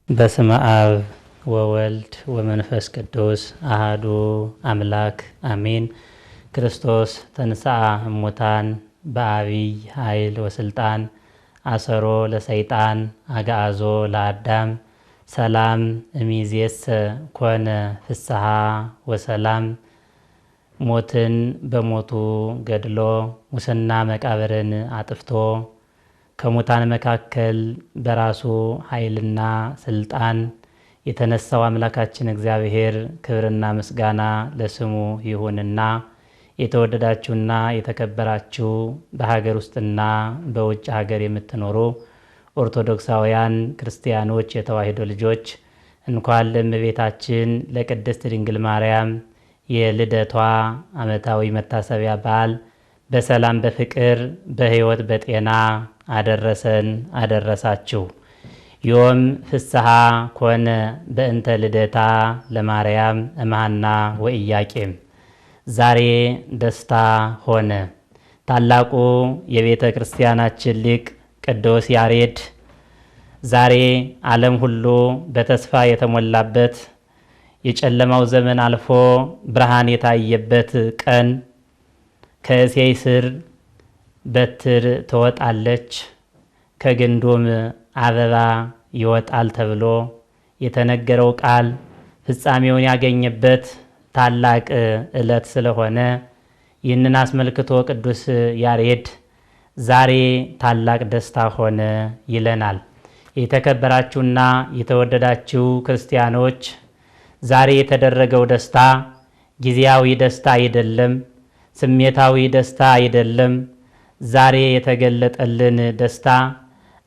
በስመ አብ ወወልድ ወመንፈስ ቅዱስ አሐዱ አምላክ አሜን። ክርስቶስ ተንሥአ እሙታን በአቢይ ኃይል ወስልጣን አሰሮ ለሰይጣን አግዓዞ ለአዳም ሰላም እሚዜሰ ኮነ ፍስሐ ወሰላም። ሞትን በሞቱ ገድሎ ሙስና መቃብርን አጥፍቶ ከሙታን መካከል በራሱ ኃይልና ስልጣን የተነሳው አምላካችን እግዚአብሔር ክብርና ምስጋና ለስሙ ይሁንና የተወደዳችሁና የተከበራችሁ በሀገር ውስጥና በውጭ ሀገር የምትኖሩ ኦርቶዶክሳውያን ክርስቲያኖች የተዋሕዶ ልጆች እንኳን ለእመቤታችን ለቅድስት ድንግል ማርያም የልደቷ ዓመታዊ መታሰቢያ በዓል በሰላም በፍቅር በሕይወት በጤና አደረሰን አደረሳችሁ። ዮም ፍስሐ ኮነ በእንተ ልደታ ለማርያም እምሃና ወኢያቄም። ዛሬ ደስታ ሆነ። ታላቁ የቤተ ክርስቲያናችን ሊቅ ቅዱስ ያሬድ ዛሬ ዓለም ሁሉ በተስፋ የተሞላበት የጨለማው ዘመን አልፎ ብርሃን የታየበት ቀን ከእሴይ ስር በትር ትወጣለች ከግንዱም አበባ ይወጣል ተብሎ የተነገረው ቃል ፍጻሜውን ያገኘበት ታላቅ ዕለት ስለሆነ ይህንን አስመልክቶ ቅዱስ ያሬድ ዛሬ ታላቅ ደስታ ሆነ ይለናል። የተከበራችሁና የተወደዳችሁ ክርስቲያኖች ዛሬ የተደረገው ደስታ ጊዜያዊ ደስታ አይደለም፣ ስሜታዊ ደስታ አይደለም። ዛሬ የተገለጠልን ደስታ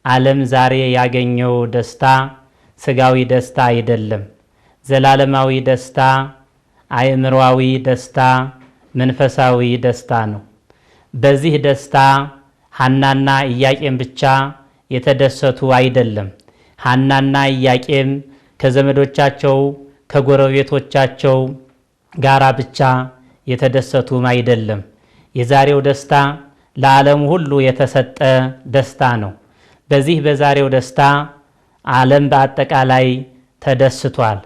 ዓለም ዛሬ ያገኘው ደስታ ስጋዊ ደስታ አይደለም። ዘላለማዊ ደስታ፣ አእምሮአዊ ደስታ፣ መንፈሳዊ ደስታ ነው። በዚህ ደስታ ሐናና ኢያቄም ብቻ የተደሰቱ አይደለም። ሐናና ኢያቄም ከዘመዶቻቸው ከጎረቤቶቻቸው ጋራ ብቻ የተደሰቱም አይደለም። የዛሬው ደስታ ለዓለም ሁሉ የተሰጠ ደስታ ነው። በዚህ በዛሬው ደስታ ዓለም በአጠቃላይ ተደስቷል።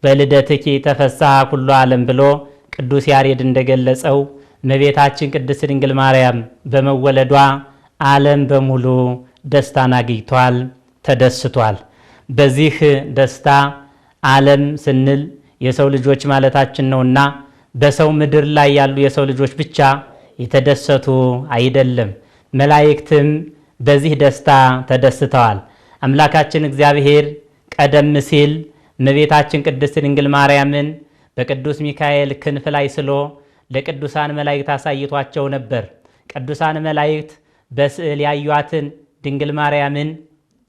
በልደትኪ ተፈስሐ ኩሉ ዓለም ብሎ ቅዱስ ያሬድ እንደገለጸው እመቤታችን ቅድስት ድንግል ማርያም በመወለዷ ዓለም በሙሉ ደስታን አግኝቷል፣ ተደስቷል። በዚህ ደስታ ዓለም ስንል የሰው ልጆች ማለታችን ነውና በሰው ምድር ላይ ያሉ የሰው ልጆች ብቻ የተደሰቱ አይደለም። መላእክትም በዚህ ደስታ ተደስተዋል። አምላካችን እግዚአብሔር ቀደም ሲል እመቤታችን ቅድስት ድንግል ማርያምን በቅዱስ ሚካኤል ክንፍ ላይ ስሎ ለቅዱሳን መላእክት አሳይቷቸው ነበር። ቅዱሳን መላእክት በስዕል ያዩአትን ድንግል ማርያምን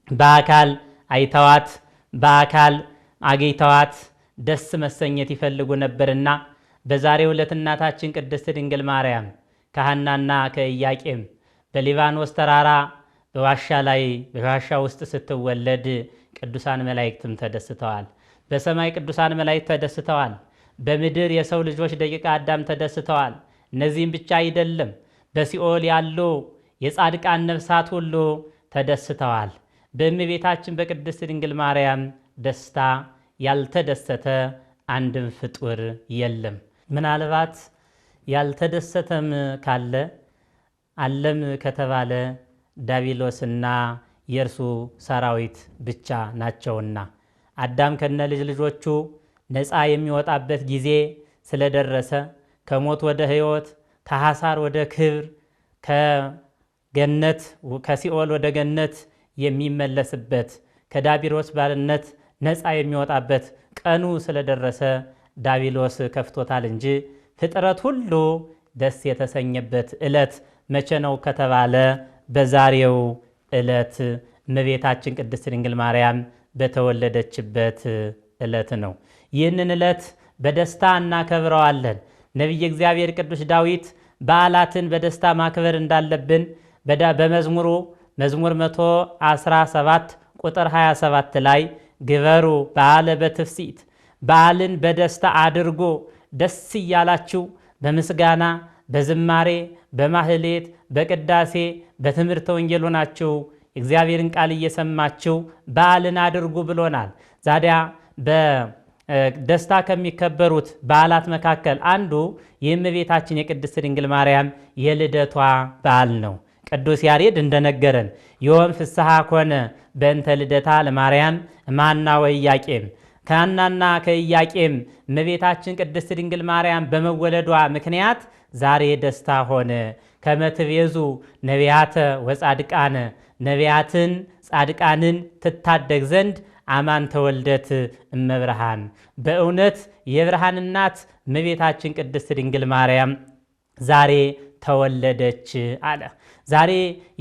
በአካል አይተዋት በአካል አግኝተዋት ደስ መሰኘት ይፈልጉ ነበርና በዛሬው ዕለት እናታችን ቅድስት ድንግል ማርያም ከሐናና ከኢያቄም በሊባኖስ ተራራ በዋሻ ውስጥ ስትወለድ ቅዱሳን መላእክትም ተደስተዋል። በሰማይ ቅዱሳን መላእክት ተደስተዋል። በምድር የሰው ልጆች ደቂቀ አዳም ተደስተዋል። እነዚህም ብቻ አይደለም፣ በሲኦል ያሉ የጻድቃን ነፍሳት ሁሉ ተደስተዋል። በእመቤታችን በቅድስት ድንግል ማርያም ደስታ ያልተደሰተ አንድም ፍጡር የለም። ምናልባት ያልተደሰተም ካለ ዓለም ከተባለ ዲያብሎስና የእርሱ ሰራዊት ብቻ ናቸውና አዳም ከነ ልጅ ልጆቹ ነፃ የሚወጣበት ጊዜ ስለደረሰ ከሞት ወደ ሕይወት ከሐሳር ወደ ክብር ከገነት ከሲኦል ወደ ገነት የሚመለስበት ከዲያብሎስ ባርነት ነፃ የሚወጣበት ቀኑ ስለደረሰ ዲያብሎስ ከፍቶታል እንጂ ፍጥረት ሁሉ ደስ የተሰኘበት ዕለት መቼ ነው ከተባለ በዛሬው ዕለት እመቤታችን ቅድስት ድንግል ማርያም በተወለደችበት ዕለት ነው። ይህንን ዕለት በደስታ እናከብረዋለን። ነቢየ እግዚአብሔር ቅዱስ ዳዊት በዓላትን በደስታ ማክበር እንዳለብን በመዝሙሩ መዝሙር 117 ቁጥር 27 ላይ ግበሩ በዓለ በትፍሲት በዓልን በደስታ አድርጎ ደስ እያላችሁ በምስጋና በዝማሬ በማህሌት በቅዳሴ በትምህርተ ወንጌል ሆናችሁ እግዚአብሔርን ቃል እየሰማችሁ በዓልን አድርጉ ብሎናል። ዛዲያ በደስታ ከሚከበሩት በዓላት መካከል አንዱ የእመቤታችን የቅድስት ድንግል ማርያም የልደቷ በዓል ነው። ቅዱስ ያሬድ እንደነገረን ዮም ፍስሐ ኮነ በእንተ ልደታ ለማርያም እምሃና ወኢያቄም፣ ከሐናና ከኢያቄም እመቤታችን ቅድስት ድንግል ማርያም በመወለዷ ምክንያት ዛሬ ደስታ ሆነ። ከመ ትቤዙ ነቢያተ ወጻድቃነ፣ ነቢያትን ጻድቃንን ትታደግ ዘንድ አማን ተወልደት እመብርሃን፣ በእውነት የብርሃን እናት እመቤታችን ቅድስት ድንግል ማርያም ዛሬ ተወለደች አለ። ዛሬ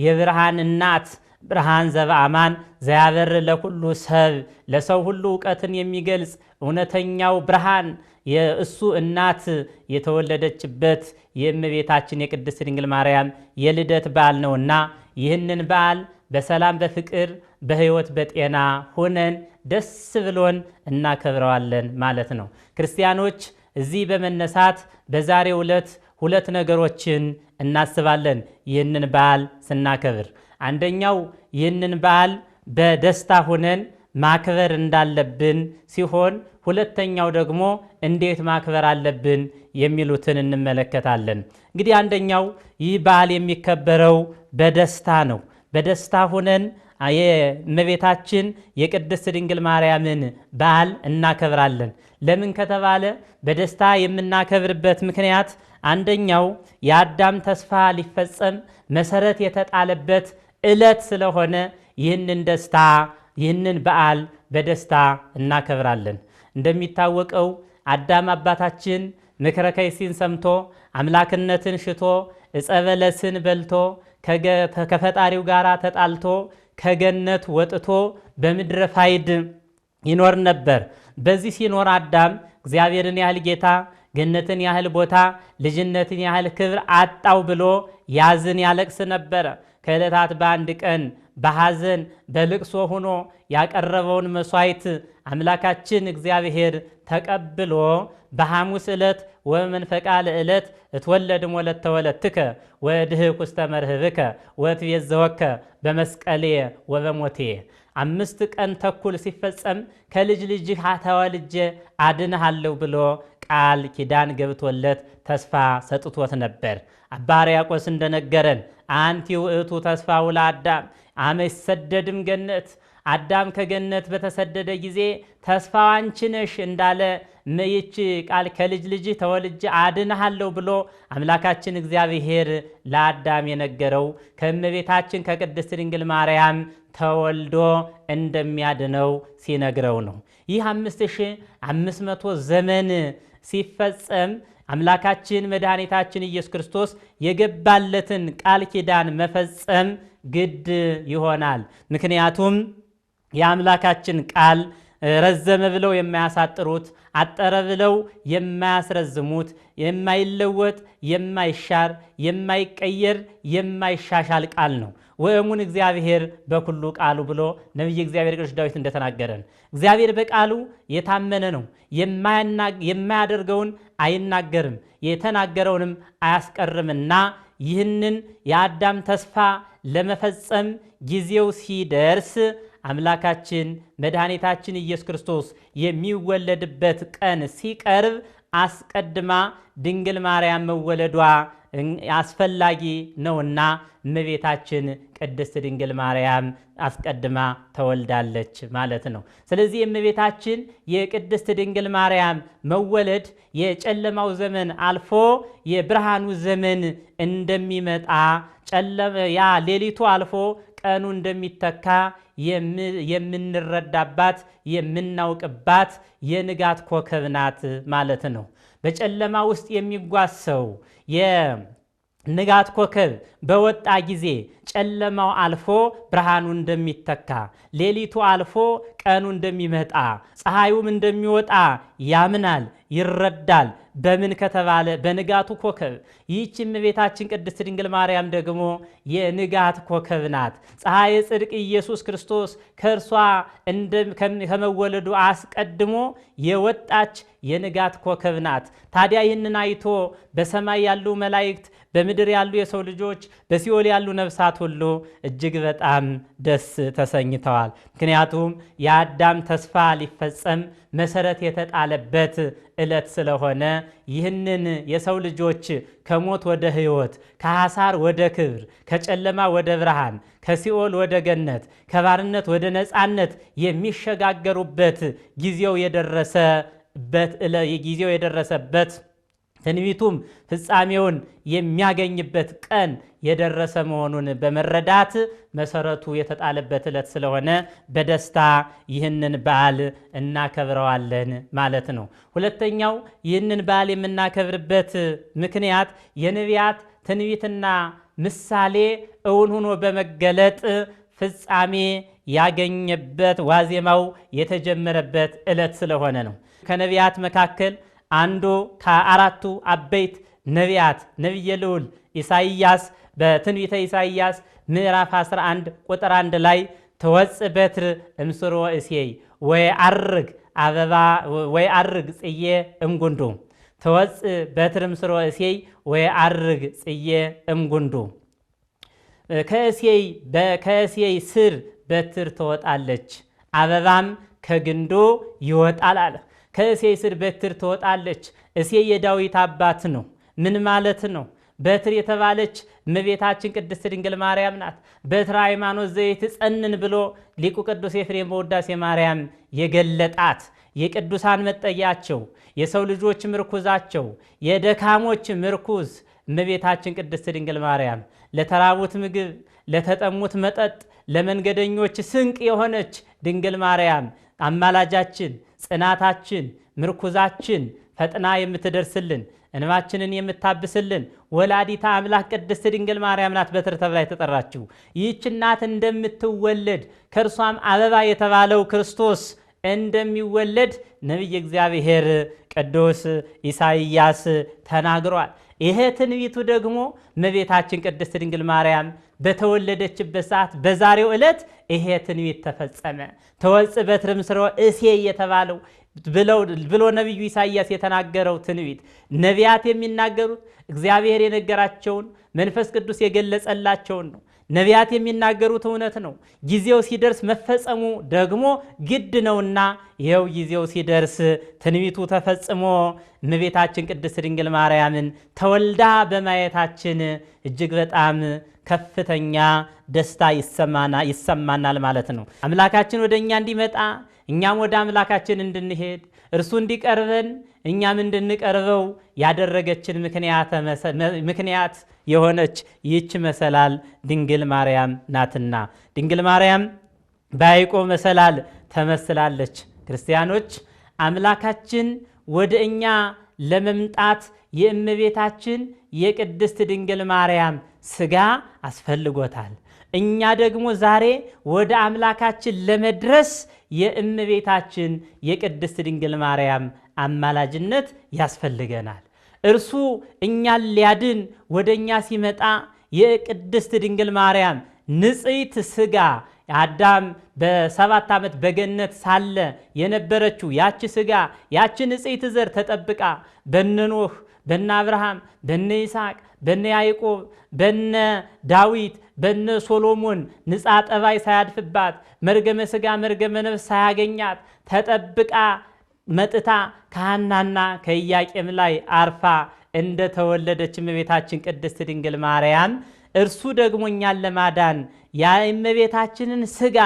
የብርሃን እናት ብርሃን ዘበአማን ዘያበር ለኩሉ ሰብ፣ ለሰው ሁሉ እውቀትን የሚገልጽ እውነተኛው ብርሃን የእሱ እናት የተወለደችበት የእመቤታችን የቅድስት ድንግል ማርያም የልደት በዓል ነውና ይህንን በዓል በሰላም በፍቅር በሕይወት በጤና ሆነን ደስ ብሎን እናከብረዋለን ማለት ነው። ክርስቲያኖች እዚህ በመነሳት በዛሬው ዕለት ሁለት ነገሮችን እናስባለን ይህንን በዓል ስናከብር። አንደኛው ይህንን በዓል በደስታ ሆነን ማክበር እንዳለብን ሲሆን፣ ሁለተኛው ደግሞ እንዴት ማክበር አለብን የሚሉትን እንመለከታለን። እንግዲህ አንደኛው ይህ በዓል የሚከበረው በደስታ ነው። በደስታ ሆነን የእመቤታችን የቅድስት ድንግል ማርያምን በዓል እናከብራለን። ለምን ከተባለ በደስታ የምናከብርበት ምክንያት አንደኛው የአዳም ተስፋ ሊፈጸም መሰረት የተጣለበት ዕለት ስለሆነ ይህንን በዓል በደስታ እናከብራለን። እንደሚታወቀው አዳም አባታችን ምክረ ከይሲን ሰምቶ አምላክነትን ሽቶ ዕፀ በለስን በልቶ ከፈጣሪው ጋር ተጣልቶ ከገነት ወጥቶ በምድረ ፋይድ ይኖር ነበር። በዚህ ሲኖር አዳም እግዚአብሔርን ያህል ጌታ፣ ገነትን ያህል ቦታ፣ ልጅነትን ያህል ክብር አጣው ብሎ ያዝን ያለቅስ ነበረ። ከዕለታት በአንድ ቀን በሐዘን በልቅሶ ሆኖ ያቀረበውን መሥዋዕት አምላካችን እግዚአብሔር ተቀብሎ በሐሙስ ዕለት ወመንፈቃ ለዕለት እትወለድ ሞለት ተወለትከ ወድህክ ውስተ መርህብከ ወትቤዘወከ በመስቀሌ ወበሞቴ 5 ቀን ተኩል ሲፈጸም ከልጅ ልጅህ ተወልጄ አድንሃለሁ ብሎ ቃል ኪዳን ገብቶለት ተስፋ ሰጥቶት ነበር። አባ ሕርያቆስ እንደነገረን አንቲ ውእቱ ተስፋው ለአዳም አመ ይሰደድም ገነት፣ አዳም ከገነት በተሰደደ ጊዜ ተስፋው አንቺ ነሽ እንዳለ ይህች ቃል ከልጅ ልጅ ተወልጄ አድንሃለሁ ብሎ አምላካችን እግዚአብሔር ለአዳም የነገረው ከእመቤታችን ከቅድስት ድንግል ማርያም ተወልዶ እንደሚያድነው ሲነግረው ነው። ይህ 5500 ዘመን ሲፈጸም አምላካችን መድኃኒታችን ኢየሱስ ክርስቶስ የገባለትን ቃል ኪዳን መፈጸም ግድ ይሆናል። ምክንያቱም የአምላካችን ቃል ረዘመ ብለው የማያሳጥሩት፣ አጠረ ብለው የማያስረዝሙት፣ የማይለወጥ የማይሻር የማይቀየር የማይሻሻል ቃል ነው። ወእሙን እግዚአብሔር በኩሉ ቃሉ ብሎ ነቢየ እግዚአብሔር ቅዱስ ዳዊት እንደተናገረን እግዚአብሔር በቃሉ የታመነ ነው። የማያደርገውን አይናገርም፣ የተናገረውንም አያስቀርምና ይህንን የአዳም ተስፋ ለመፈጸም ጊዜው ሲደርስ አምላካችን መድኃኒታችን ኢየሱስ ክርስቶስ የሚወለድበት ቀን ሲቀርብ አስቀድማ ድንግል ማርያም መወለዷ አስፈላጊ ነውና እመቤታችን ቅድስት ድንግል ማርያም አስቀድማ ተወልዳለች ማለት ነው። ስለዚህ የእመቤታችን የቅድስት ድንግል ማርያም መወለድ የጨለማው ዘመን አልፎ የብርሃኑ ዘመን እንደሚመጣ ያ ሌሊቱ አልፎ ቀኑ እንደሚተካ የምንረዳባት የምናውቅባት የንጋት ኮከብ ናት ማለት ነው። በጨለማ ውስጥ የሚጓዝ ሰው የንጋት ኮከብ በወጣ ጊዜ ጨለማው አልፎ ብርሃኑ እንደሚተካ፣ ሌሊቱ አልፎ ቀኑ እንደሚመጣ፣ ፀሐዩም እንደሚወጣ ያምናል፣ ይረዳል። በምን ከተባለ በንጋቱ ኮከብ። ይህች እመቤታችን ቅድስት ድንግል ማርያም ደግሞ የንጋት ኮከብ ናት። ፀሐየ ጽድቅ ኢየሱስ ክርስቶስ ከእርሷ ከመወለዱ አስቀድሞ የወጣች የንጋት ኮከብ ናት። ታዲያ ይህንን አይቶ በሰማይ ያሉ መላእክት፣ በምድር ያሉ የሰው ልጆች፣ በሲኦል ያሉ ነፍሳት ሁሉ እጅግ በጣም ደስ ተሰኝተዋል። ምክንያቱም የአዳም ተስፋ ሊፈጸም መሰረት የተጣለበት ዕለት ስለሆነ ይህንን የሰው ልጆች ከሞት ወደ ሕይወት፣ ከሐሳር ወደ ክብር፣ ከጨለማ ወደ ብርሃን፣ ከሲኦል ወደ ገነት፣ ከባርነት ወደ ነፃነት የሚሸጋገሩበት ጊዜው የደረሰበት ትንቢቱም ፍጻሜውን የሚያገኝበት ቀን የደረሰ መሆኑን በመረዳት መሰረቱ የተጣለበት ዕለት ስለሆነ በደስታ ይህንን በዓል እናከብረዋለን ማለት ነው። ሁለተኛው ይህንን በዓል የምናከብርበት ምክንያት የነቢያት ትንቢትና ምሳሌ እውን ሆኖ በመገለጥ ፍጻሜ ያገኘበት ዋዜማው የተጀመረበት ዕለት ስለሆነ ነው። ከነቢያት መካከል አንዱ ከአራቱ አበይት ነቢያት ነቢየ ልዑል ኢሳይያስ በትንቢተ ኢሳይያስ ምዕራፍ 11 ቁጥር 1 ላይ ትወፅእ በትር እምስሮ እሴይ ወየዐርግ ጽዬ እምጉንዱ፣ ትወፅእ በትር እምስሮ እሴይ ወየዐርግ ጽዬ እምጉንዱ። ከእሴይ ስር በትር ትወጣለች፣ አበባም ከግንዱ ይወጣል አለ። ከእሴይ ስር በትር ትወጣለች። እሴይ የዳዊት አባት ነው። ምን ማለት ነው? በትር የተባለች እመቤታችን ቅድስት ድንግል ማርያም ናት። በትረ ሃይማኖት ዘይትጸንን ብሎ ሊቁ ቅዱስ ኤፍሬም በውዳሴ ማርያም የገለጣት የቅዱሳን መጠጊያቸው፣ የሰው ልጆች ምርኩዛቸው፣ የደካሞች ምርኩዝ እመቤታችን ቅድስት ድንግል ማርያም ለተራቡት ምግብ፣ ለተጠሙት መጠጥ፣ ለመንገደኞች ስንቅ የሆነች ድንግል ማርያም አማላጃችን፣ ጽናታችን፣ ምርኩዛችን፣ ፈጥና የምትደርስልን፣ እንባችንን የምታብስልን ወላዲታ አምላክ ቅድስት ድንግል ማርያም ናት በትር ተብላ የተጠራችው። ይህች እናት እንደምትወለድ ከእርሷም አበባ የተባለው ክርስቶስ እንደሚወለድ ነቢየ እግዚአብሔር ቅዱስ ኢሳይያስ ተናግሯል። ይሄ ትንቢቱ ደግሞ እመቤታችን ቅድስት ድንግል ማርያም በተወለደችበት ሰዓት በዛሬው ዕለት ይሄ ትንቢት ተፈጸመ። ትወፅእ በትር እምስሮ እሴይ የተባለው ብሎ ነቢዩ ኢሳይያስ የተናገረው ትንቢት ነቢያት የሚናገሩት እግዚአብሔር የነገራቸውን መንፈስ ቅዱስ የገለጸላቸውን ነው። ነቢያት የሚናገሩት እውነት ነው። ጊዜው ሲደርስ መፈጸሙ ደግሞ ግድ ነውና ይኸው ጊዜው ሲደርስ ትንቢቱ ተፈጽሞ እመቤታችን ቅድስት ድንግል ማርያምን ተወልዳ በማየታችን እጅግ በጣም ከፍተኛ ደስታ ይሰማናል ማለት ነው። አምላካችን ወደ እኛ እንዲመጣ እኛም ወደ አምላካችን እንድንሄድ እርሱ እንዲቀርበን እኛም እንድንቀርበው ያደረገችን ምክንያት የሆነች ይህች መሰላል ድንግል ማርያም ናትና ድንግል ማርያም በያዕቆብ መሰላል ተመስላለች። ክርስቲያኖች አምላካችን ወደ እኛ ለመምጣት የእመቤታችን የቅድስት ድንግል ማርያም ሥጋ አስፈልጎታል። እኛ ደግሞ ዛሬ ወደ አምላካችን ለመድረስ የእመቤታችን የቅድስት ድንግል ማርያም አማላጅነት ያስፈልገናል። እርሱ እኛን ሊያድን ወደ እኛ ሲመጣ የቅድስት ድንግል ማርያም ንጽሕት ሥጋ አዳም በ7 ዓመት በገነት ሳለ የነበረችው ያች ሥጋ ያች ንጽሕት ዘር ተጠብቃ በነ ኖህ፣ በነ አብርሃም፣ በነ ይስሐቅ፣ በነ ያዕቆብ፣ በነ ዳዊት፣ በነ ሶሎሞን ንጻ ጠባይ ሳያድፍባት መርገመ ሥጋ መርገመ ነፍስ ሳያገኛት ተጠብቃ መጥታ ከሐናና ከኢያቄም ላይ አርፋ እንደተወለደች እመቤታችን ቅድስት ድንግል ማርያም እርሱ ደግሞ እኛን ለማዳን የእመቤታችንን ሥጋ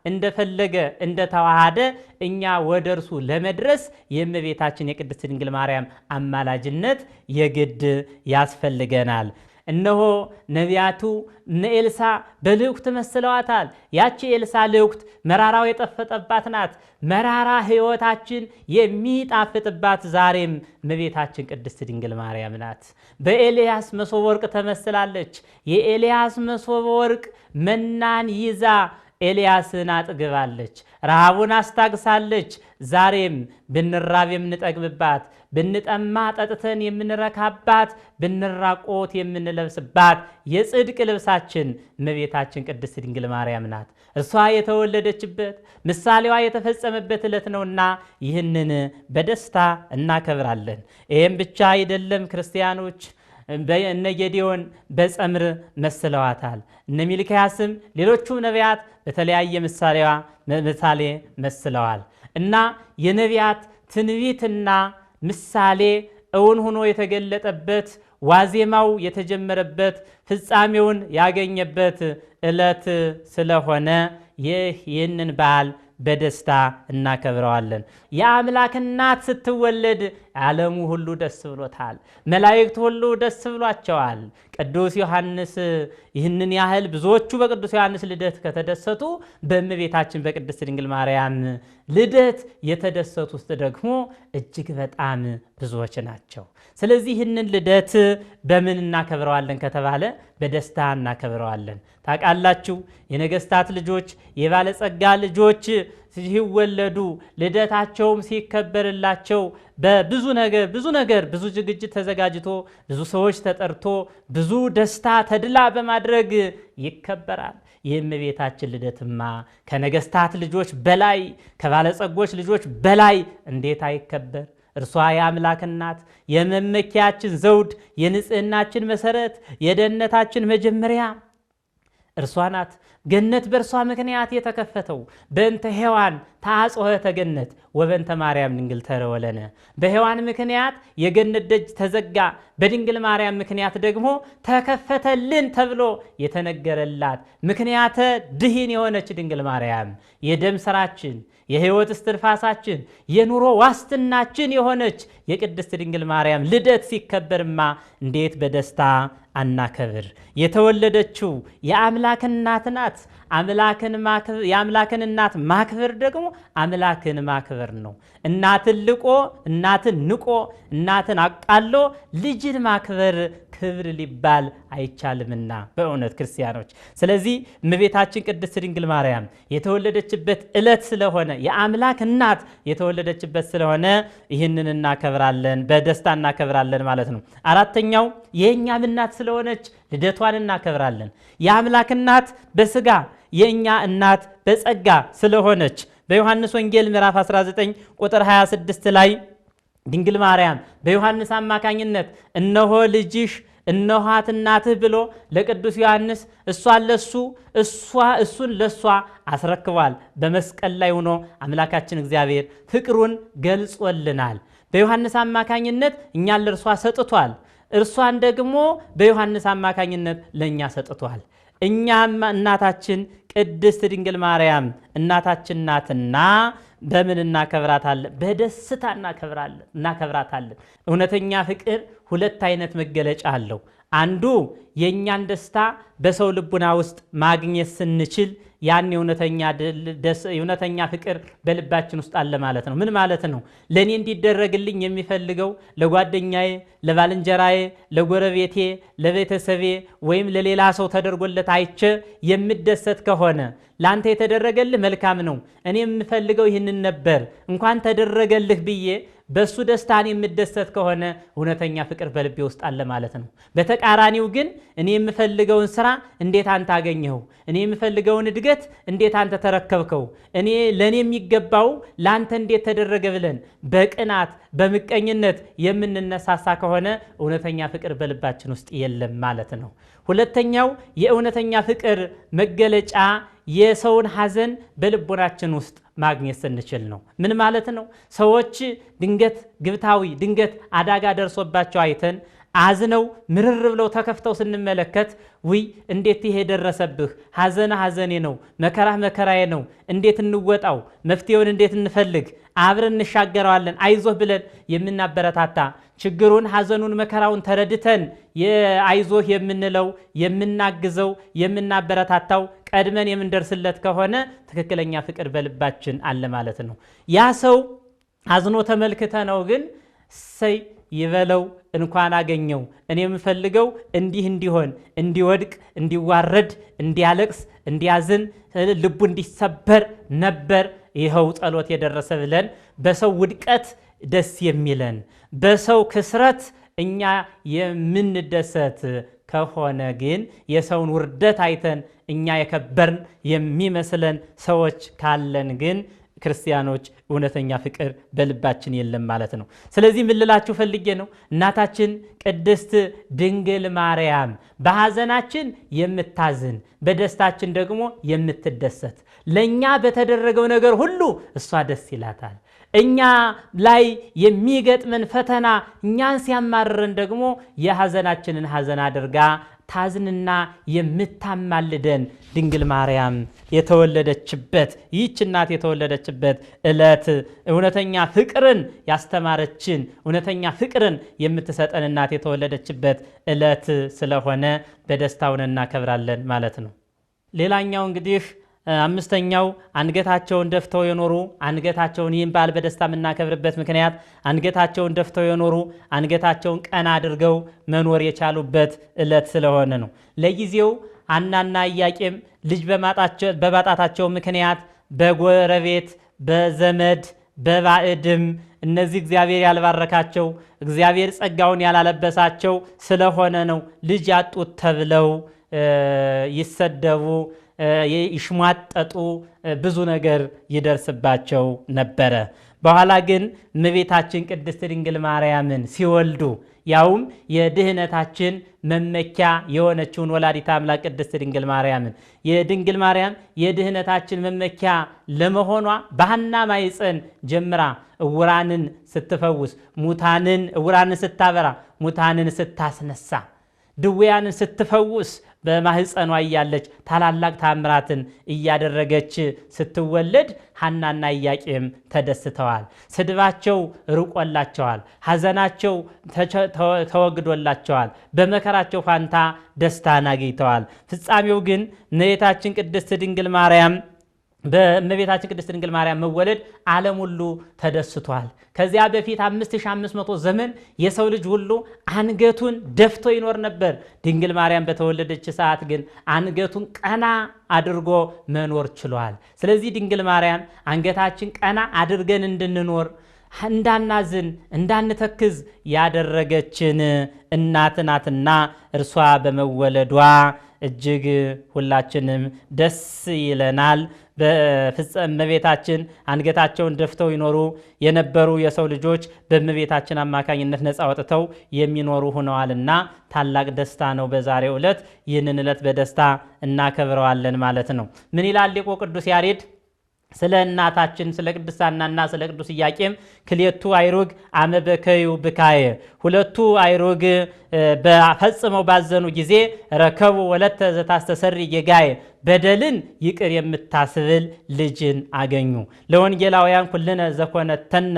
እንደፈለገ እንደተዋሃደ እኛ ወደ እርሱ ለመድረስ የእመቤታችን የቅድስት ድንግል ማርያም አማላጅነት የግድ ያስፈልገናል። እነሆ ነቢያቱ እነ ኤልሳ በልዑክት መስለዋታል። ያቺ ኤልሳ ልዑክት መራራው የጠፈጠባት ናት። መራራ ሕይወታችን የሚጣፍጥባት ዛሬም እመቤታችን ቅድስት ድንግል ማርያም ናት። በኤልያስ መሶበ ወርቅ ተመስላለች። የኤልያስ መሶበ ወርቅ መናን ይዛ ኤልያስን አጥግባለች፣ ረሃቡን አስታግሳለች። ዛሬም ብንራብ የምንጠግብባት፣ ብንጠማ ጠጥተን የምንረካባት፣ ብንራቆት የምንለብስባት የጽድቅ ልብሳችን እመቤታችን ቅድስት ድንግል ማርያም ናት። እርሷ የተወለደችበት ምሳሌዋ የተፈጸመበት ዕለት ነውና ይህንን በደስታ እናከብራለን። ይህም ብቻ አይደለም ክርስቲያኖች፣ እነ ጌዴዎን በጸምር መስለዋታል። እነ ሚልክያስም ሌሎቹም ነቢያት በተለያየ ምሳሌ መስለዋል እና የነቢያት ትንቢትና ምሳሌ እውን ሆኖ የተገለጠበት ዋዜማው የተጀመረበት ፍጻሜውን ያገኘበት ዕለት ስለሆነ ይህንን በዓል በደስታ እናከብረዋለን። የአምላክ እናት ስትወለድ ዓለሙ ሁሉ ደስ ብሎታል። መላእክት ሁሉ ደስ ብሏቸዋል። ቅዱስ ዮሐንስ ይህንን ያህል ብዙዎቹ በቅዱስ ዮሐንስ ልደት ከተደሰቱ በእመቤታችን በቅድስት ድንግል ማርያም ልደት የተደሰቱት ደግሞ እጅግ በጣም ብዙዎች ናቸው። ስለዚህ ይህንን ልደት በምን እናከብረዋለን ከተባለ በደስታ እናከብረዋለን። ታውቃላችሁ፣ የነገስታት ልጆች የባለጸጋ ልጆች ሲወለዱ ልደታቸውም ሲከበርላቸው በብዙ ነገር ብዙ ዝግጅት ተዘጋጅቶ ብዙ ሰዎች ተጠርቶ ብዙ ደስታ ተድላ በማድረግ ይከበራል። የእመቤታችን ልደትማ ከነገስታት ልጆች በላይ ከባለጸጎች ልጆች በላይ እንዴት አይከበር? እርሷ የአምላክ እናት፣ የመመኪያችን ዘውድ፣ የንጽህናችን መሰረት፣ የደህንነታችን መጀመሪያ እርሷ ናት። ገነት በእርሷ ምክንያት የተከፈተው በእንተ ሔዋን ተአጽሖተ ገነት ወበእንተ ማርያም ድንግል ተረወለነ። በሔዋን ምክንያት የገነት ደጅ ተዘጋ፣ በድንግል ማርያም ምክንያት ደግሞ ተከፈተልን ተብሎ የተነገረላት ምክንያተ ድኂን የሆነች ድንግል ማርያም የደም ሥራችን፣ የሕይወት እስትንፋሳችን፣ የኑሮ ዋስትናችን የሆነች የቅድስት ድንግል ማርያም ልደት ሲከበርማ እንዴት በደስታ አናከብር? የተወለደችው የአምላክ እናት ናት። የአምላክን እናት ማክበር ደግሞ አምላክን ማክበር ነው። እናትን ልቆ እናትን ንቆ እናትን አቃሎ ልጅን ማክበር ክብር ሊባል አይቻልምና በእውነት ክርስቲያኖች። ስለዚህ እመቤታችን ቅድስት ድንግል ማርያም የተወለደችበት ዕለት ስለሆነ የአምላክ እናት የተወለደችበት ስለሆነ ይህንን እናከብራለን፣ በደስታ እናከብራለን ማለት ነው። አራተኛው የእኛም እናት ስለሆነች ልደቷን እናከብራለን። የአምላክ እናት በስጋ የእኛ እናት በጸጋ ስለሆነች በዮሐንስ ወንጌል ምዕራፍ 19 ቁጥር 26 ላይ ድንግል ማርያም በዮሐንስ አማካኝነት እነሆ ልጅሽ እነኋት እናትህ ብሎ ለቅዱስ ዮሐንስ እሱን ለሷ አስረክቧል። በመስቀል ላይ ሆኖ አምላካችን እግዚአብሔር ፍቅሩን ገልጾልናል። በዮሐንስ አማካኝነት እኛን ለእርሷ ሰጥቷል። እርሷን ደግሞ በዮሐንስ አማካኝነት ለእኛ ሰጥቷል። እኛም እናታችን ቅድስት ድንግል ማርያም እናታችን ናትና በምን እናከብራታለን? በደስታ እናከብራታለን። እውነተኛ ፍቅር ሁለት አይነት መገለጫ አለው። አንዱ የእኛን ደስታ በሰው ልቡና ውስጥ ማግኘት ስንችል ያን የእውነተኛ ፍቅር በልባችን ውስጥ አለ ማለት ነው። ምን ማለት ነው? ለእኔ እንዲደረግልኝ የሚፈልገው ለጓደኛዬ፣ ለባልንጀራዬ፣ ለጎረቤቴ፣ ለቤተሰቤ ወይም ለሌላ ሰው ተደርጎለት አይቼ የምደሰት ከሆነ ለአንተ የተደረገልህ መልካም ነው፣ እኔ የምፈልገው ይህንን ነበር፣ እንኳን ተደረገልህ ብዬ በሱ ደስታን የምደሰት ከሆነ እውነተኛ ፍቅር በልቤ ውስጥ አለ ማለት ነው። በተቃራኒው ግን እኔ የምፈልገውን ስራ እንዴት አንተ አገኘኸው? እኔ የምፈልገውን እድገት እንዴት አንተ ተረከብከው? ለእኔ የሚገባው ለአንተ እንዴት ተደረገ ብለን በቅናት በምቀኝነት የምንነሳሳ ከሆነ እውነተኛ ፍቅር በልባችን ውስጥ የለም ማለት ነው። ሁለተኛው የእውነተኛ ፍቅር መገለጫ የሰውን ሐዘን በልቦናችን ውስጥ ማግኘት ስንችል ነው። ምን ማለት ነው? ሰዎች ድንገት አደጋ ደርሶባቸው አይተን አዝነው ምርር ብለው ተከፍተው ስንመለከት ውይ እንዴት ይሄ ደረሰብህ ሐዘና ሐዘኔ ነው መከራህ መከራዬ ነው እንዴት እንወጣው መፍትሄውን እንዴት እንፈልግ አብረን እንሻገራለን አይዞህ ብለን የምናበረታታ ችግሩን ሐዘኑን መከራውን ተረድተን የአይዞህ የምንለው የምናግዘው የምናበረታታው ቀድመን የምንደርስለት ከሆነ ትክክለኛ ፍቅር በልባችን አለ ማለት ነው። ያ ሰው አዝኖ ተመልክተ ነው ግን ሰይ ይበለው እንኳን አገኘው እኔ የምፈልገው እንዲህ እንዲሆን እንዲወድቅ እንዲዋረድ እንዲያለቅስ እንዲያዝን ልቡ እንዲሰበር ነበር ይኸው ጸሎት የደረሰ ብለን በሰው ውድቀት ደስ የሚለን በሰው ክስረት እኛ የምንደሰት ከሆነ ግን የሰውን ውርደት አይተን እኛ የከበርን የሚመስለን ሰዎች ካለን ግን ክርስቲያኖች እውነተኛ ፍቅር በልባችን የለም ማለት ነው። ስለዚህ ምን ልላችሁ ፈልጌ ነው እናታችን ቅድስት ድንግል ማርያም በሐዘናችን የምታዝን በደስታችን ደግሞ የምትደሰት ለኛ በተደረገው ነገር ሁሉ እሷ ደስ ይላታል። እኛ ላይ የሚገጥመን ፈተና እኛን ሲያማርረን ደግሞ የሐዘናችንን ሐዘን አድርጋ ታዝንና የምታማልደን ድንግል ማርያም የተወለደችበት ይህች እናት የተወለደችበት ዕለት እውነተኛ ፍቅርን ያስተማረችን እውነተኛ ፍቅርን የምትሰጠን እናት የተወለደችበት ዕለት ስለሆነ በደስታውን እናከብራለን ማለት ነው። ሌላኛው እንግዲህ አምስተኛው አንገታቸውን ደፍተው የኖሩ አንገታቸውን ይህን በዓል በደስታ የምናከብርበት ምክንያት አንገታቸውን ደፍተው የኖሩ አንገታቸውን ቀና አድርገው መኖር የቻሉበት ዕለት ስለሆነ ነው። ለጊዜው ሐናና ኢያቄም ልጅ በማጣታቸው ምክንያት በጎረቤት በዘመድ በባዕድም እነዚህ እግዚአብሔር ያልባረካቸው እግዚአብሔር ጸጋውን ያላለበሳቸው ስለሆነ ነው ልጅ ያጡት ተብለው ይሰደቡ ይሽሟጠጡ ብዙ ነገር ይደርስባቸው ነበረ። በኋላ ግን እመቤታችን ቅድስት ድንግል ማርያምን ሲወልዱ ያውም የድህነታችን መመኪያ የሆነችውን ወላዲተ አምላክ ቅድስት ድንግል ማርያምን የድንግል ማርያም የድህነታችን መመኪያ ለመሆኗ በሐና ማኅፀን ጀምራ ዕውራንን ስትፈውስ ሙታንን ዕውራንን ስታበራ ሙታንን ስታስነሳ ድውያንን ስትፈውስ በማህፀኗ እያለች ታላላቅ ታምራትን እያደረገች ስትወለድ ሐናና ኢያቄም ተደስተዋል። ስድባቸው ርቆላቸዋል። ሐዘናቸው ተወግዶላቸዋል። በመከራቸው ፋንታ ደስታን አግኝተዋል። ፍጻሜው ግን እመቤታችን ቅድስት ድንግል ማርያም በእመቤታችን ቅድስት ድንግል ማርያም መወለድ ዓለም ሁሉ ተደስቷል። ከዚያ በፊት 5500 ዘመን የሰው ልጅ ሁሉ አንገቱን ደፍቶ ይኖር ነበር። ድንግል ማርያም በተወለደች ሰዓት ግን አንገቱን ቀና አድርጎ መኖር ችሏል። ስለዚህ ድንግል ማርያም አንገታችን ቀና አድርገን እንድንኖር እንዳናዝን እንዳንተክዝ ያደረገችን እናት ናትና እርሷ በመወለዷ እጅግ ሁላችንም ደስ ይለናል። በእመቤታችን አንገታቸውን ደፍተው ይኖሩ የነበሩ የሰው ልጆች በእመቤታችን አማካኝነት ነፃ ወጥተው የሚኖሩ ሆነዋልና ታላቅ ደስታ ነው። በዛሬው ዕለት ይህንን ዕለት በደስታ እናከብረዋለን ማለት ነው። ምን ይላል ሊቁ ቅዱስ ያሬድ ስለ እናታችን ስለ ቅድስት ሐናና ስለ ቅዱስ ኢያቄም ክልኤቱ አይሩግ አመ በከዩ ብካየ ሁለቱ አይሩግ በፈጽመው ባዘኑ ጊዜ ረከቡ ወለተ ዘታስተሰሪ ጌጋየ በደልን ይቅር የምታስብል ልጅን አገኙ። ለወንጌላውያን ኩልነ ዘኮነተነ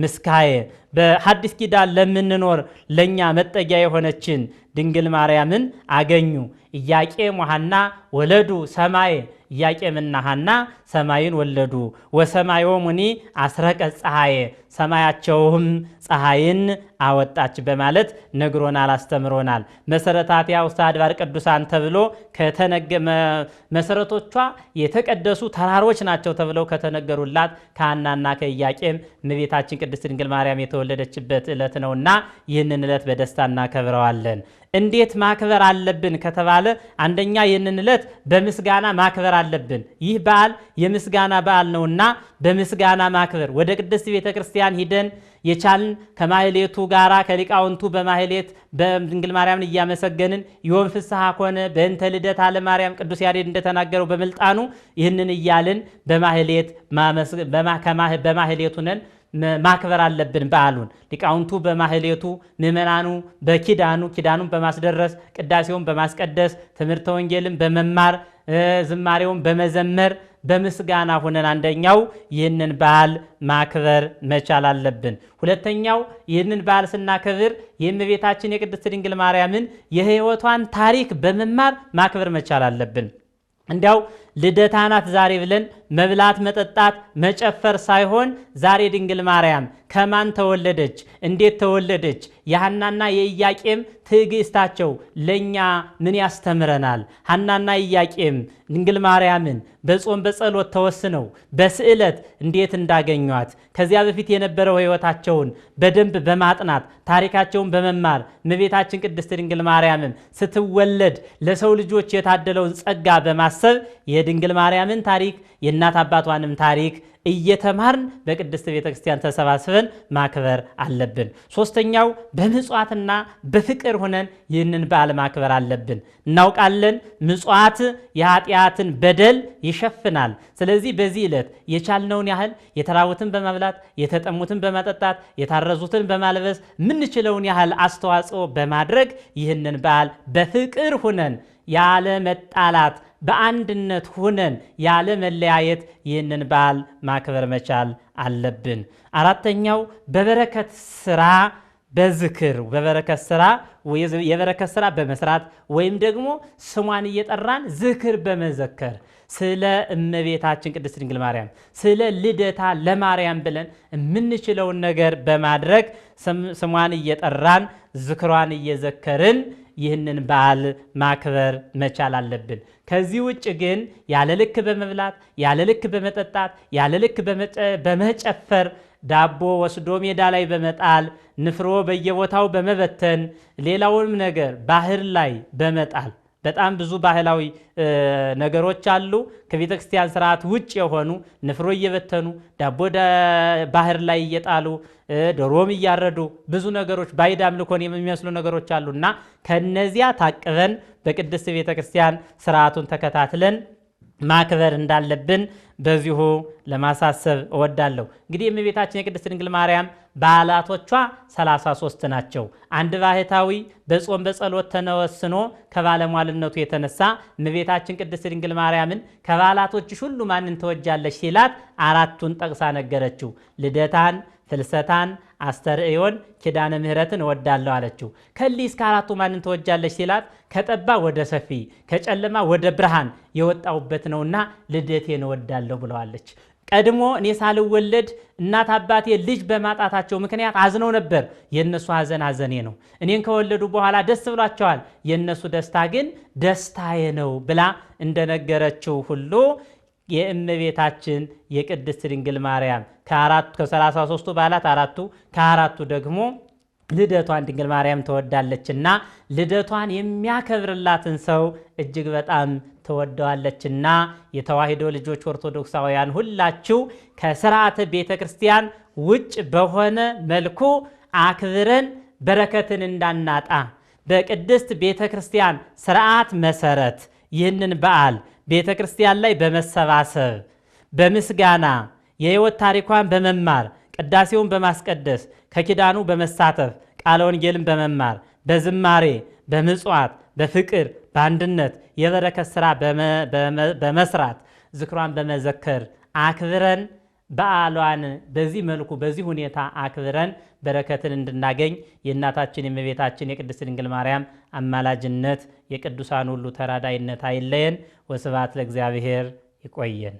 ምስካየ በሐዲስ ኪዳን ለምንኖር ለኛ መጠጊያ የሆነችን ድንግል ማርያምን አገኙ። ኢያቄም ወሐና ወለዱ ሰማየ ኢያቄምና ሐና ሰማይን ወለዱ። ወሰማዮሙኒ አስረቀ ፀሐየ ሰማያቸውም ፀሐይን አወጣች በማለት ነግሮናል፣ አስተምሮናል። መሰረታቲያ ውስተ አድባር ቅዱሳን ተብሎ መሰረቶቿ የተቀደሱ ተራሮች ናቸው ተብለው ከተነገሩላት ከሐናና ከኢያቄም እመቤታችን ቅድስት ድንግል ማርያም የተወለደችበት ዕለት ነውና ይህንን ዕለት በደስታ እናከብረዋለን። እንዴት ማክበር አለብን ከተባለ አንደኛ ይህንን ዕለት በምስጋና ማክበር አለብን። ይህ በዓል የምስጋና በዓል ነውና በምስጋና ማክበር ወደ ቅድስት ቤተ ክርስቲያን ሂደን የቻልን ከማህሌቱ ጋራ ከሊቃውንቱ በማህሌት በድንግል ማርያምን እያመሰገንን ዮም ፍስሐ ኮነ በእንተ ልደታ ለማርያም ቅዱስ ያሬድ እንደተናገረው በምልጣኑ ይህንን እያልን በማህሌቱ ነን ማክበር አለብን በዓሉን። ሊቃውንቱ በማህሌቱ፣ ምእመናኑ ኪዳኑን በማስደረስ ቅዳሴውን በማስቀደስ ትምህርተ ወንጌልን በመማር ዝማሬውን በመዘመር በምስጋና ሆነን አንደኛው ይህንን በዓል ማክበር መቻል አለብን። ሁለተኛው ይህንን በዓል ስናከብር የእመቤታችን የቅድስት ድንግል ማርያምን የሕይወቷን ታሪክ በመማር ማክበር መቻል አለብን። እንዲያው ልደታ ናት ዛሬ ብለን መብላት መጠጣት መጨፈር ሳይሆን ዛሬ ድንግል ማርያም ከማን ተወለደች? እንዴት ተወለደች? የሐናና የኢያቄም ትዕግስታቸው ለኛ ምን ያስተምረናል? ሐናና ኢያቄም ድንግል ማርያምን በጾም በጸሎት ተወስነው በስዕለት እንዴት እንዳገኟት ከዚያ በፊት የነበረው ሕይወታቸውን በደንብ በማጥናት ታሪካቸውን በመማር እመቤታችን ቅድስት ድንግል ማርያምም ስትወለድ ለሰው ልጆች የታደለውን ጸጋ በማሰብ የድንግል ማርያምን ታሪክ የእናት አባቷንም ታሪክ እየተማርን በቅድስት ቤተክርስቲያን ተሰባስበን ማክበር አለብን። ሶስተኛው በምጽዋትና በፍቅር ሆነን ይህንን በዓል ማክበር አለብን። እናውቃለን ምጽዋት የኃጢአትን በደል ይሸፍናል። ስለዚህ በዚህ ዕለት የቻልነውን ያህል የተራቡትን በማብላት የተጠሙትን በማጠጣት የታረዙትን በማልበስ ምንችለውን ያህል አስተዋጽኦ በማድረግ ይህንን በዓል በፍቅር ሆነን ያለ መጣላት በአንድነት ሆነን ያለ መለያየት ይህንን በዓል ማክበር መቻል አለብን። አራተኛው በበረከት ስራ በዝክር የበረከት ስራ በመስራት ወይም ደግሞ ስሟን እየጠራን ዝክር በመዘከር ስለ እመቤታችን ቅድስት ድንግል ማርያም ስለ ልደታ ለማርያም ብለን የምንችለውን ነገር በማድረግ ስሟን እየጠራን ዝክሯን እየዘከርን ይህንን በዓል ማክበር መቻል አለብን። ከዚህ ውጭ ግን ያለ ልክ በመብላት ያለ ልክ በመጠጣት ያለ ልክ በመጨፈር ዳቦ ወስዶ ሜዳ ላይ በመጣል ንፍሮ በየቦታው በመበተን ሌላውንም ነገር ባህር ላይ በመጣል በጣም ብዙ ባህላዊ ነገሮች አሉ። ከቤተ ክርስቲያን ስርዓት ውጭ የሆኑ ንፍሮ እየበተኑ ዳቦ ባህር ላይ እየጣሉ ዶሮም እያረዱ ብዙ ነገሮች ባዕድ አምልኮን የሚመስሉ ነገሮች አሉና ከነዚያ ታቅበን በቅድስት ቤተ ክርስቲያን ስርዓቱን ተከታትለን ማክበር እንዳለብን በዚሁ ለማሳሰብ እወዳለሁ። እንግዲህ የእመቤታችን የቅድስት ድንግል ማርያም በዓላቶቿ 33 ናቸው። አንድ ባህታዊ በጾም በጸሎት ተወስኖ ከባለሟልነቱ የተነሳ እመቤታችን ቅድስት ድንግል ማርያምን ከበዓላቶችሽ ሁሉ ማንን ትወጃለሽ ሲላት አራቱን ጠቅሳ ነገረችው። ልደታን፣ ፍልሰታን፣ አስተርእዮን፣ ኪዳነ ምሕረትን እወዳለሁ አለችው። ከሊህ እስከ አራቱ ማንን ትወጃለሽ ሲላት ከጠባ ወደ ሰፊ ከጨለማ ወደ ብርሃን የወጣውበት ነውና ልደቴን እወዳለሁ ብለዋለች። ቀድሞ እኔ ሳልወለድ እናት አባቴ ልጅ በማጣታቸው ምክንያት አዝነው ነበር። የነሱ ሐዘን ሐዘኔ ነው። እኔን ከወለዱ በኋላ ደስ ብሏቸዋል። የነሱ ደስታ ግን ደስታዬ ነው ብላ እንደነገረችው ሁሉ የእመቤታችን የቅድስት ድንግል ማርያም ከ33ቱ በዓላት አራቱ ከአራቱ ደግሞ ልደቷን ድንግል ማርያም ተወዳለችና ልደቷን የሚያከብርላትን ሰው እጅግ በጣም ተወደዋለችና የተዋሕዶ ልጆች ኦርቶዶክሳውያን ሁላችሁ ከሥርዓተ ቤተ ክርስቲያን ውጭ በሆነ መልኩ አክብረን በረከትን እንዳናጣ በቅድስት ቤተ ክርስቲያን ሥርዓት መሰረት ይህንን በዓል ቤተ ክርስቲያን ላይ በመሰባሰብ በምስጋና የሕይወት ታሪኳን በመማር ቅዳሴውን በማስቀደስ ከኪዳኑ በመሳተፍ ቃለ ወንጌልን በመማር በዝማሬ በምጽዋት በፍቅር በአንድነት የበረከት ሥራ በመስራት ዝክሯን በመዘከር አክብረን በዓሏን በዚህ መልኩ በዚህ ሁኔታ አክብረን በረከትን እንድናገኝ የእናታችን የእመቤታችን የቅድስት ድንግል ማርያም አማላጅነት የቅዱሳን ሁሉ ተራዳይነት አይለየን። ወስብሐት ለእግዚአብሔር። ይቆየን።